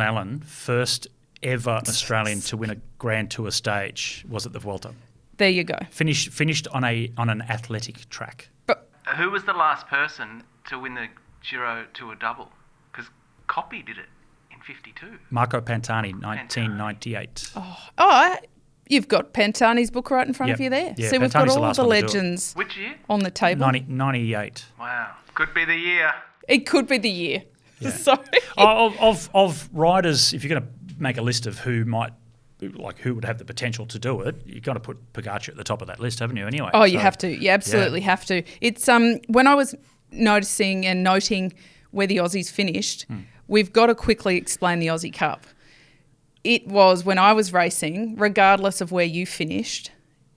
Allen, first ever Australian to win a Grand Tour stage was at the Vuelta. There you go. Finished on an athletic track. But who was the last person to win the Giro Tour double? Because Coppi did it in 52. Marco Pantani, 1998. You've got Pantani's book right in front of you there. Yeah, so we've got all the legends Which year? on the table. 98. Wow. Could be the year. It could be the year. Yeah. Sorry. Of riders, if you're going to make a list of who would have the potential to do it, you've got to put Pogacar at the top of that list, haven't you, anyway? Oh, you have to. You absolutely have to. It's when I was noticing and noting where the Aussies finished, we've got to quickly explain the Aussie Cup. It was when I was racing, regardless of where you finished,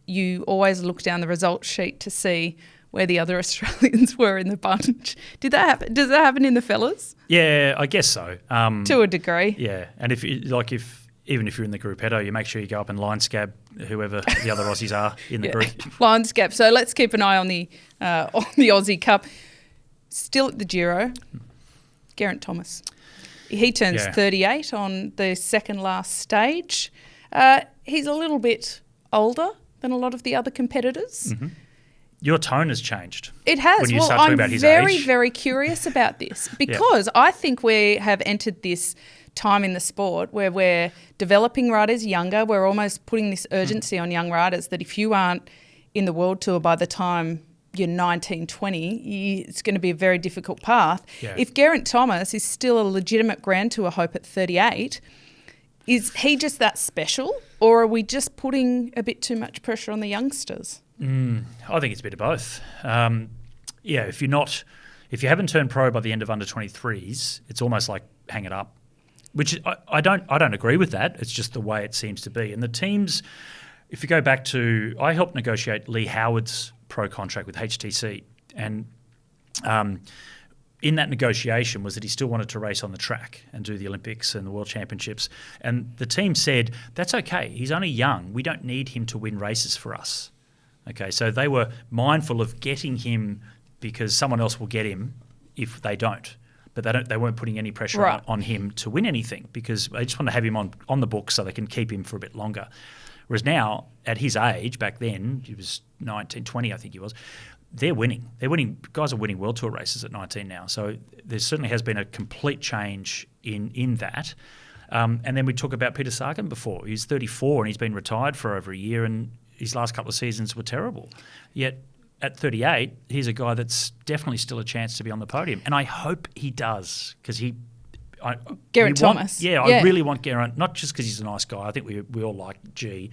you always look down the results sheet to see where the other Australians were in the bunch. Did that happen? Does that happen in the fellas? Yeah, I guess so. To a degree. Yeah, and even if you're in the gruppetto, you make sure you go up and line scab whoever the other Aussies are in the group. Line scab. So let's keep an eye on the Aussie Cup. Still at the Giro, Geraint Thomas. He turns 38 on the second last stage. He's a little bit older than a lot of the other competitors. Your tone has changed. It has. When you Well, start talking I'm about his very, age. very curious about this because I think we have entered this time in the sport where we're developing riders younger. We're almost putting this urgency on young riders that if you aren't in the World Tour by the time you're 19, 20, it's going to be a very difficult path. Yeah. If Geraint Thomas is still a legitimate Grand Tour hope at 38, is he just that special, or are we just putting a bit too much pressure on the youngsters? I think it's a bit of both. If you haven't turned pro by the end of under 23s, it's almost like hang it up. Which I don't agree with that. It's just the way it seems to be. And the teams, if you go back to, I helped negotiate Lee Howard's pro contract with HTC, and in that negotiation was that he still wanted to race on the track and do the Olympics and the World Championships. And the team said, that's okay. He's only young. We don't need him to win races for us. Okay, so they were mindful of getting him because someone else will get him if they don't. But they weren't putting any pressure on him to win anything because they just want to have him on the books so they can keep him for a bit longer. Whereas now, at his age, back then, he was 19, 20, I think he was, they're winning. Guys are winning World Tour races at 19 now. So there certainly has been a complete change in that. And then we talk about Peter Sagan before. He's 34 and he's been retired for over a year and his last couple of seasons were terrible. Yet at 38, he's a guy that's definitely still a chance to be on the podium. And I hope he does because Geraint Thomas. I really want Geraint, not just because he's a nice guy. I think we all like G.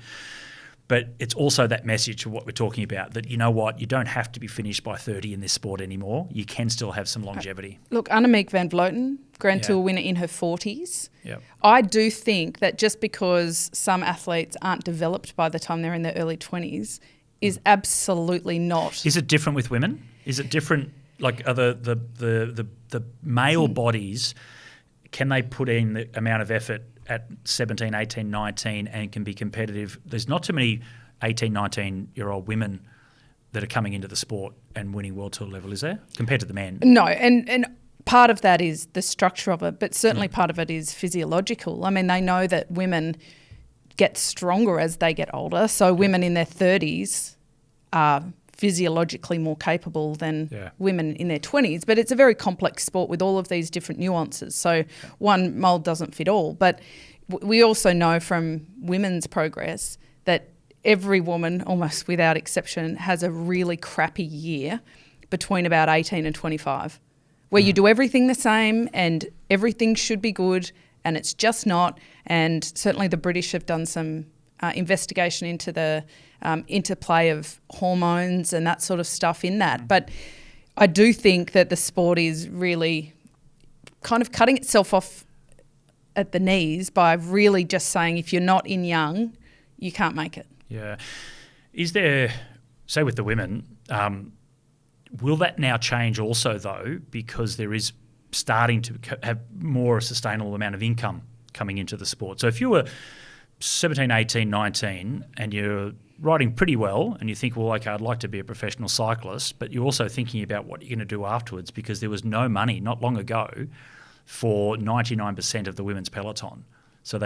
But it's also that message of what we're talking about, that you know what, you don't have to be finished by 30 in this sport anymore. You can still have some longevity. Look, Annemiek van Vleuten, Grand Tour winner in her 40s. Yep. I do think that just because some athletes aren't developed by the time they're in their early 20s is absolutely not. Is it different with women? Is it different, like are the male bodies, can they put in the amount of effort at 17, 18, 19 and can be competitive? There's not too many 18, 19-year-old women that are coming into the sport and winning World Tour level, is there, compared to the men? No, and part of that is the structure of it, but certainly part of it is physiological. I mean, they know that women get stronger as they get older, so women in their 30s are physiologically more capable than women in their 20s. But it's a very complex sport with all of these different nuances. So one mould doesn't fit all. But we also know from women's progress that every woman, almost without exception, has a really crappy year between about 18 and 25, where you do everything the same and everything should be good and it's just not. And certainly the British have done some investigation into the interplay of hormones and that sort of stuff in that. But I do think that the sport is really kind of cutting itself off at the knees by really just saying if you're not in young, you can't make it. Yeah. Is there, say with the women, will that now change also though, because there is starting to have more a sustainable amount of income coming into the sport? So if you were 17, 18, 19 and you're riding pretty well and you think, well, okay, I'd like to be a professional cyclist, but you're also thinking about what you're going to do afterwards because there was no money not long ago for 99% of the women's peloton. So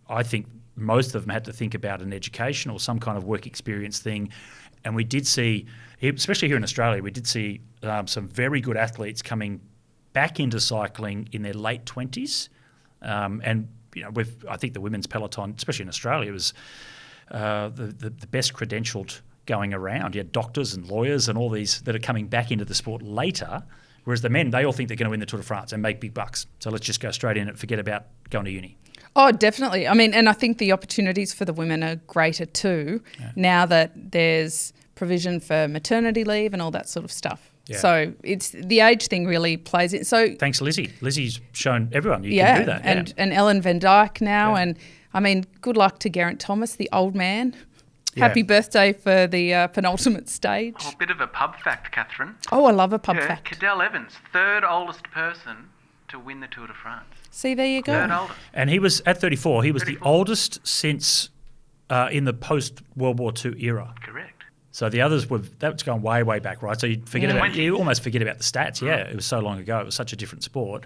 I think most of them had to think about an education or some kind of work experience thing. And we did see, especially here in Australia, we did see some very good athletes coming back into cycling in their late 20s. And you know, I think the women's peloton, especially in Australia, was the best credentialed going around. You had doctors and lawyers and all these that are coming back into the sport later, whereas the men, they all think they're going to win the Tour de France and make big bucks. So let's just go straight in and forget about going to uni. Oh, definitely. I mean, and I think the opportunities for the women are greater too, now that there's provision for maternity leave and all that sort of stuff. Yeah. So it's the age thing really plays it. So thanks, Lizzie. Lizzie's shown everyone you can do that. And Ellen Van Dijk now. And I mean, good luck to Geraint Thomas, the old man. Happy birthday for the penultimate stage. Oh, a bit of a pub fact, Catherine. Oh, I love a pub fact. Cadel Evans, third oldest person to win the Tour de France. See, there you go. Third oldest. And he was at 34. He was the oldest since in the post-World War II era. Correct. So the others that's going way, way back, right? So you almost forget about the stats. Yeah, it was so long ago. It was such a different sport.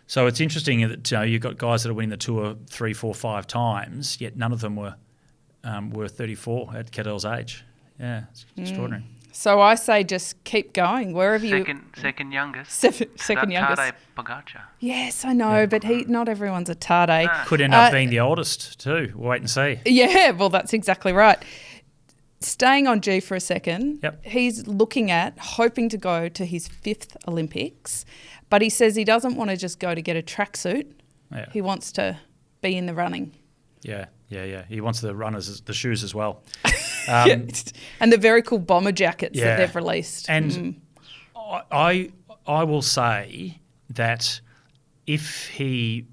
So it's interesting that you've got guys that are winning the Tour 3, 4, 5 times, yet none of them were 34 at Cadel's age. Yeah, it's extraordinary. So I say just keep going wherever second youngest. Second youngest. Tadej Pogacar. Yes, I know, but not everyone's a Tadej. Could end up being the oldest too. We'll wait and see. Yeah, well, that's exactly right. Staying on G for a second, he's hoping to go to his 5th Olympics, but he says he doesn't want to just go to get a tracksuit. Yeah. He wants to be in the running. Yeah. He wants the shoes as well. And the very cool bomber jackets that they've released. And I will say that if you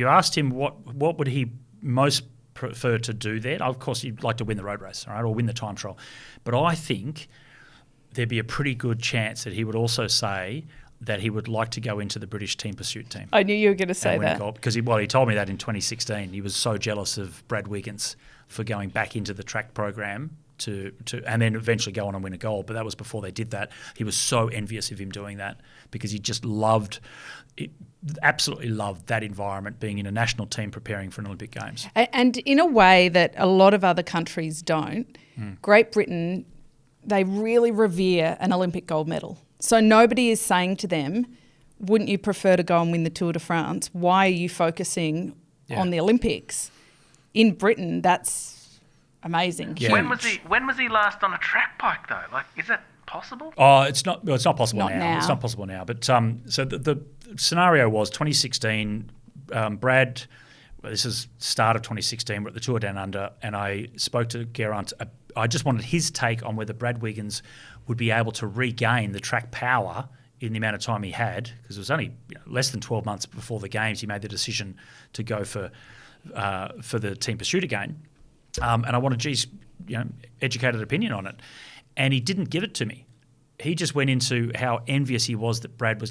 asked him what would he most prefer to do there, of course he'd like to win the road race, all right, or win the time trial. But I think there'd be a pretty good chance that he would also say that he would like to go into the British team pursuit team. I knew you were going to say that. Because he told me that in 2016. He was so jealous of Brad Wiggins for going back into the track program to and then eventually go on and win a gold. But that was before they did that. He was so envious of him doing that because he just absolutely loved that environment, being in a national team preparing for an Olympic Games. And in a way that a lot of other countries don't, Great Britain, they really revere an Olympic gold medal. So nobody is saying to them, wouldn't you prefer to go and win the Tour de France? Why are you focusing on the Olympics? In Britain, that's amazing. Yeah. When was he last on a track bike though? Like, is that possible? Oh, it's not possible now. It's not possible now. But so the scenario was 2016. Brad, this is start of 2016. We're at the Tour Down Under, and I spoke to Geraint. I just wanted his take on whether Brad Wiggins would be able to regain the track power in the amount of time he had, because it was only less than 12 months before the Games he made the decision to go for the team pursuit again. And I wanted G's educated opinion on it. And he didn't give it to me. He just went into how envious he was that Brad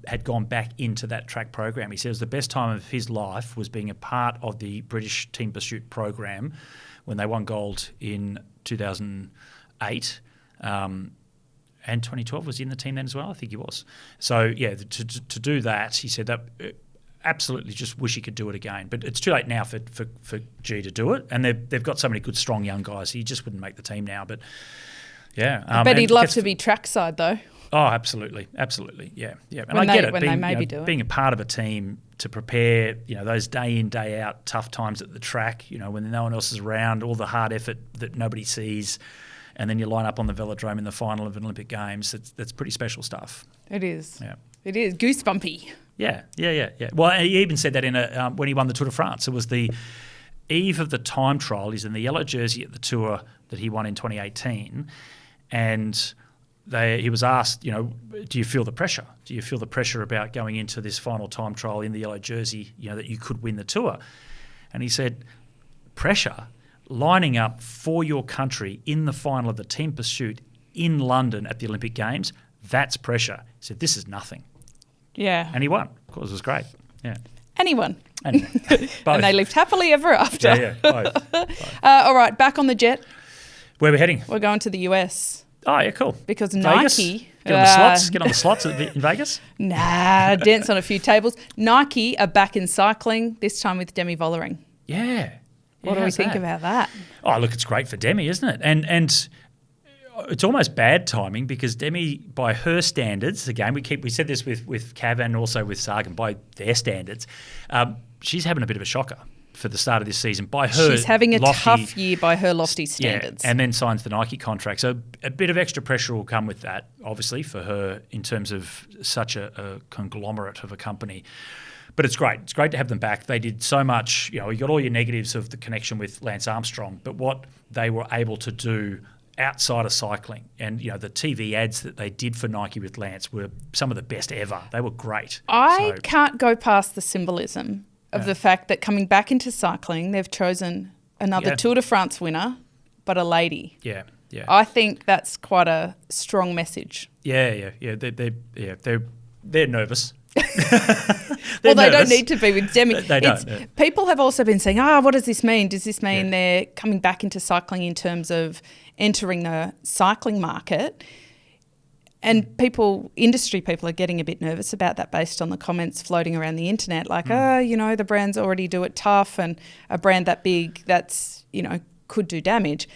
had gone back into that track program. He says the best time of his life was being a part of the British team pursuit program when they won gold in 2008. And 2012 was he in the team then as well? I think he was. So, yeah, to do that, he said that absolutely just wish he could do it again. But it's too late now for G to do it. And they've got so many good, strong young guys. He just wouldn't make the team now. But, yeah. But he'd love to be trackside, though. Oh, absolutely. Yeah. And when I get it. When they maybe do it. Being a part of a team to prepare, those day in, day out tough times at the track, when no one else is around, all the hard effort that nobody sees, and then you line up on the velodrome in the final of an Olympic Games. That's pretty special stuff. It is. Yeah. It is. Goosebumpy. Yeah. Well, he even said that in when he won the Tour de France. It was the eve of the time trial. He's in the yellow jersey at the Tour that he won in 2018. And he was asked, do you feel the pressure? Do you feel the pressure about going into this final time trial in the yellow jersey, that you could win the Tour? And he said, pressure? Lining up for your country in the final of the team pursuit in London at the Olympic Games, that's pressure. He said, this is nothing. Yeah. And he won. Of course, it was great. Yeah. And he won. And they lived happily ever after. Yeah, both. All right, back on the jet. Where are we heading? We're going to the US. Oh, yeah, cool. Because Vegas? Nike... Get on the slots in Vegas? Nah, dance on a few tables. Nike are back in cycling, this time with Demi Vollering. Yeah. What do we think about that? Oh, look, it's great for Demi, isn't it? And it's almost bad timing because Demi, by her standards, again, we said this with Cav and also with Sagan, by their standards, she's having a bit of a shocker for the start of this season. She's having a tough year by her lofty standards. Yeah, and then signs the Nike contract. So a bit of extra pressure will come with that, obviously, for her in terms of such a conglomerate of a company. But it's great. It's great to have them back. They did so much. You got all your negatives of the connection with Lance Armstrong, but what they were able to do outside of cycling and, the TV ads that they did for Nike with Lance were some of the best ever. They were great. I can't go past the symbolism of the fact that coming back into cycling, they've chosen another Tour de France winner, but a lady. Yeah. I think that's quite a strong message. Yeah. They're nervous. Well, they don't need to be with Demi. They don't. People have also been saying, what does this mean? Does this mean they're coming back into cycling in terms of entering the cycling market? And industry people are getting a bit nervous about that based on the comments floating around the internet, like, the brands already do it tough, and a brand that big, that's, could do damage.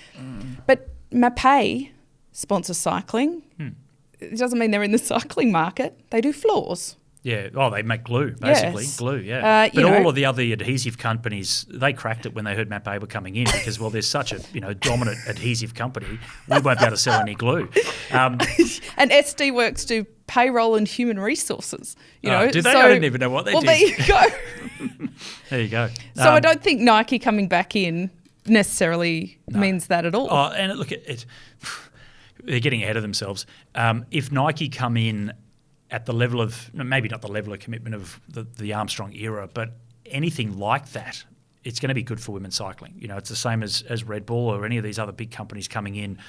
But Mapei sponsor cycling. It doesn't mean they're in the cycling market. They do floors. Yeah. Oh, they make glue, basically. Yes. Glue, yeah. But you know, all of the other adhesive companies, they cracked it when they heard Matt Bay were coming in because, well, there's such a dominant adhesive company. We won't be able to sell any glue. And SD Works do payroll and human resources. You know, do they? So, I didn't even know what they did. Well, there you go. There you go. So I don't think Nike coming back in necessarily means that at all. Oh, and look, they're getting ahead of themselves. If Nike come in at the level of, maybe not the level of commitment of the Armstrong era, but anything like that, it's going to be good for women's cycling. You know, it's the same as Red Bull or any of these other big companies coming in,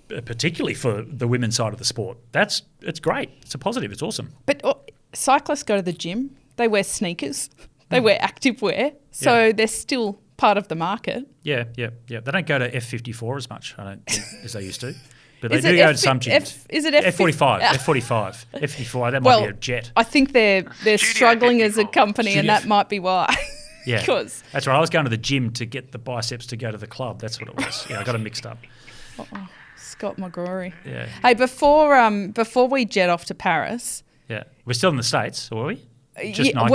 particularly for the women's side of the sport. It's great. It's a positive. It's awesome. But cyclists go to the gym. They wear sneakers. They wear active wear. So they're still part of the market. Yeah. They don't go to F54 as much, I don't think, as they used to. But they Is do it go to some gyms. Is it F45? F45. F54, that might be a jet. I think they're struggling as a 54. company, and that might be why. Yeah, Because that's right. I was going to the gym to get the biceps to go to the club. That's what it was. Yeah, I got it mixed up. Scott McGrory. Yeah. Hey, before we jet off to Paris. Yeah, we're still in the States, or are we? Just Nike?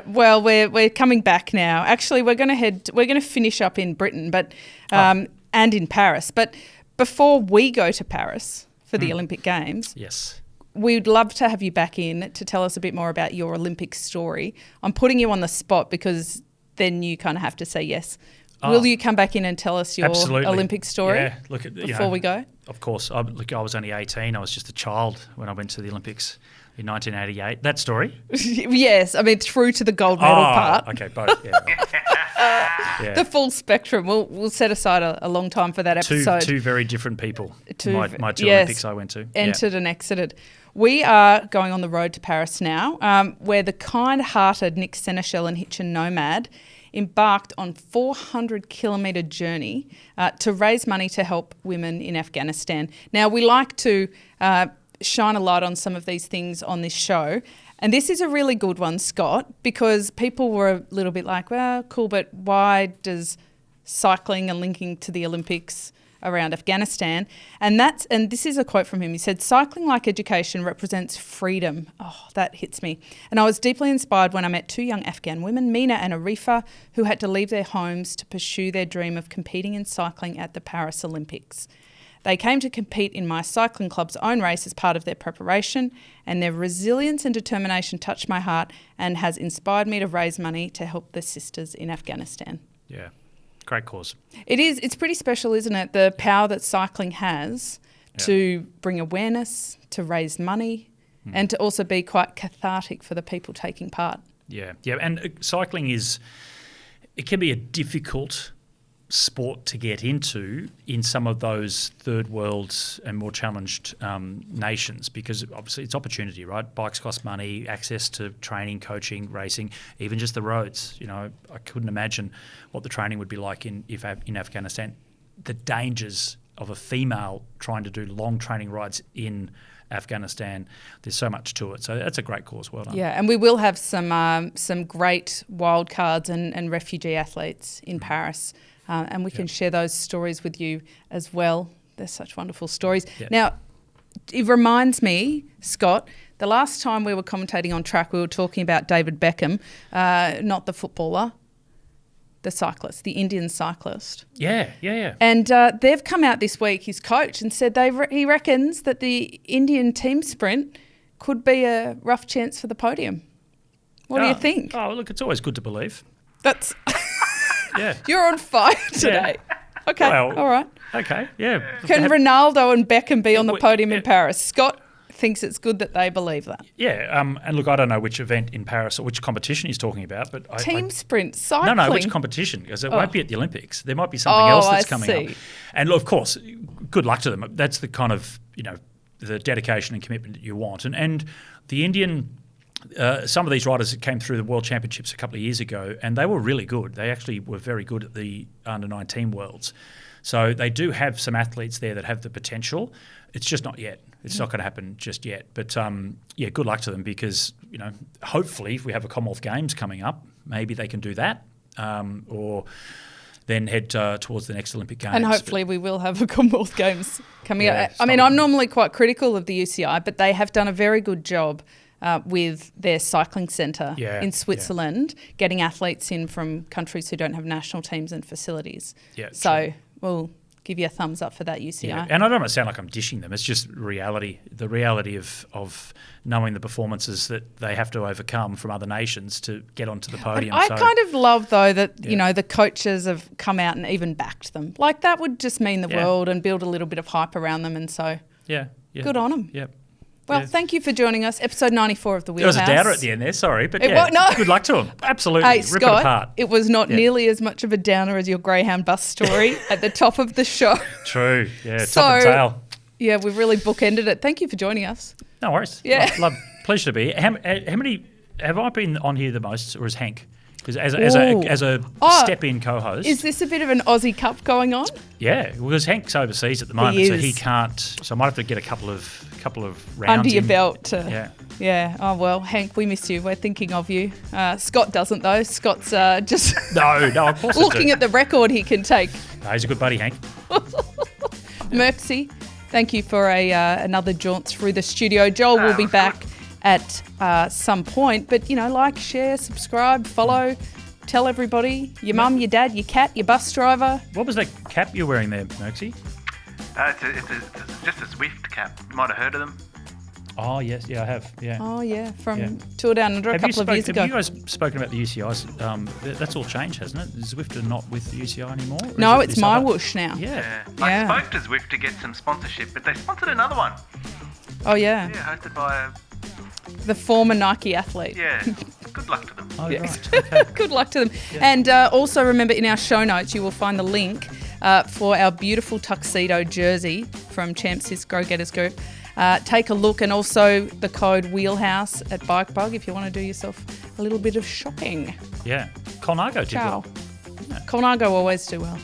Well, we're coming back now. Actually, we're going to finish up in Britain, but and in Paris. But before we go to Paris for the Olympic Games, yes, we'd love to have you back in to tell us a bit more about your Olympic story. I'm putting you on the spot because then you kind of have to say yes. Will you come back in and tell us your Olympic story? Yeah, before we go? Of course. I was only 18. I was just a child when I went to the Olympics in 1988. That story? Yes, I mean through to the gold medal part. Okay, both. Yeah. The full spectrum. We'll set aside a long time for that episode. Two very different people. My two Olympics I went to. Entered and exited. We are going on the road to Paris now, where the kind-hearted Nick Seneschal and Hitchin Nomad embarked on 400-kilometre journey to raise money to help women in Afghanistan. Now, we like to shine a light on some of these things on this show, and this is a really good one, Scott, because people were a little bit like, well, cool, but why does cycling and linking to the Olympics around Afghanistan? And this is a quote from him. He said, "Cycling, like education, represents freedom." Oh, that hits me. "And I was deeply inspired when I met two young Afghan women, Mina and Arifa, who had to leave their homes to pursue their dream of competing in cycling at the Paris Olympics. They came to compete in my cycling club's own race as part of their preparation, and their resilience and determination touched my heart and has inspired me to raise money to help the sisters in Afghanistan." Yeah. Great cause. It is. It's pretty special, isn't it? The power that cycling has to bring awareness, to raise money, and to also be quite cathartic for the people taking part. Yeah. And cycling it can be a difficult sport to get into in some of those third world and more challenged nations, because obviously it's opportunity, right? Bikes cost money, access to training, coaching, racing, even just the roads. You know, I couldn't imagine what the training would be like in Afghanistan. The dangers of a female trying to do long training rides in Afghanistan, there's so much to it. So that's a great cause. Well done. Yeah, and we will have some great wild cards and refugee athletes in Paris. And we can share those stories with you as well. They're such wonderful stories. Yep. Now, it reminds me, Scott, the last time we were commentating on track, we were talking about David Beckham, not the footballer, the cyclist, the Indian cyclist. Yeah. And they've come out this week, his coach, and said he reckons that the Indian team sprint could be a rough chance for the podium. What do you think? Oh, look, it's always good to believe. That's... Yeah. You're on fire today. Yeah. Okay, all right. Okay, yeah. Can Ronaldo and Beckham be on the podium in Paris? Scott thinks it's good that they believe that. Yeah, and look, I don't know which event in Paris or which competition he's talking about, but team sprint cycling. No, which competition? Because it won't be at the Olympics. There might be something else that's coming up. And look, of course, good luck to them. That's the kind of the dedication and commitment that you want. And the Indian. Some of these riders came through the World Championships a couple of years ago, and they were really good. They actually were very good at the Under-19 Worlds. So they do have some athletes there that have the potential. It's just not yet. It's not going to happen just yet. But, good luck to them because, hopefully if we have a Commonwealth Games coming up, maybe they can do that. then head towards the next Olympic Games. And hopefully we will have a Commonwealth Games coming Yeah, up. I mean, I'm normally quite critical of the UCI, but they have done a very good job with their cycling centre in Switzerland, getting athletes in from countries who don't have national teams and facilities. Yeah, so we'll give you a thumbs up for that, UCI. Yeah. And I don't want to sound like I'm dishing them. It's just reality, the reality of knowing the performances that they have to overcome from other nations to get onto the podium. I kind of love, though, that, you know, the coaches have come out and even backed them. Like, that would just mean the world and build a little bit of hype around them. And so good on them. Yep. Well, thank you for joining us. Episode 94 of the Wheelhouse. There was a downer at the end there, sorry. But no. Good luck to them. Absolutely. Hey, Rip Scott, it apart. it was not nearly as much of a downer as your Greyhound bus story at the top of the show. True. Yeah, top and tail. Yeah, we've really bookended it. Thank you for joining us. No worries. Yeah. Pleasure to be here. How many have I been on here the most, or is Hank? Because as a step-in co-host. Is this a bit of an Aussie Cup going on? Yeah, because Hank's overseas at the moment, so he can't. So I might have to get a couple of rounds under your belt. Yeah. Oh, well, Hank, we miss you. We're thinking of you. Scott doesn't, though. Scott's just no, of course looking at the record he can take. No, he's a good buddy, Hank. Merksy, thank you for another jaunt through the studio. Joel will be back at some point, but, you know, like, share, subscribe, follow, tell everybody, your mum, your dad, your cat, your bus driver. What was that cap you're wearing there, Merksy? It's just a Zwift cap. You might have heard of them. Oh, yes. Yeah, I have. Yeah. Oh, yeah. From Tour Down Under a couple of years ago. Have you guys spoken about the UCIs? That's all changed, hasn't it? Is Zwift not with the UCI anymore? No, it's My Whoosh now. Yeah. I spoke to Zwift to get some sponsorship, but they sponsored another one. Oh, yeah. Yeah, hosted by the former Nike athlete. Yeah. Good luck to them. Oh, right. Okay. Good luck to them. Yeah. And also remember, in our show notes, you will find the link for our beautiful tuxedo jersey from Champs' Go Getters Group. Take a look, and also the code Wheelhouse at BikeBug if you want to do yourself a little bit of shopping. Yeah. Colnago did well. Colnago always do well.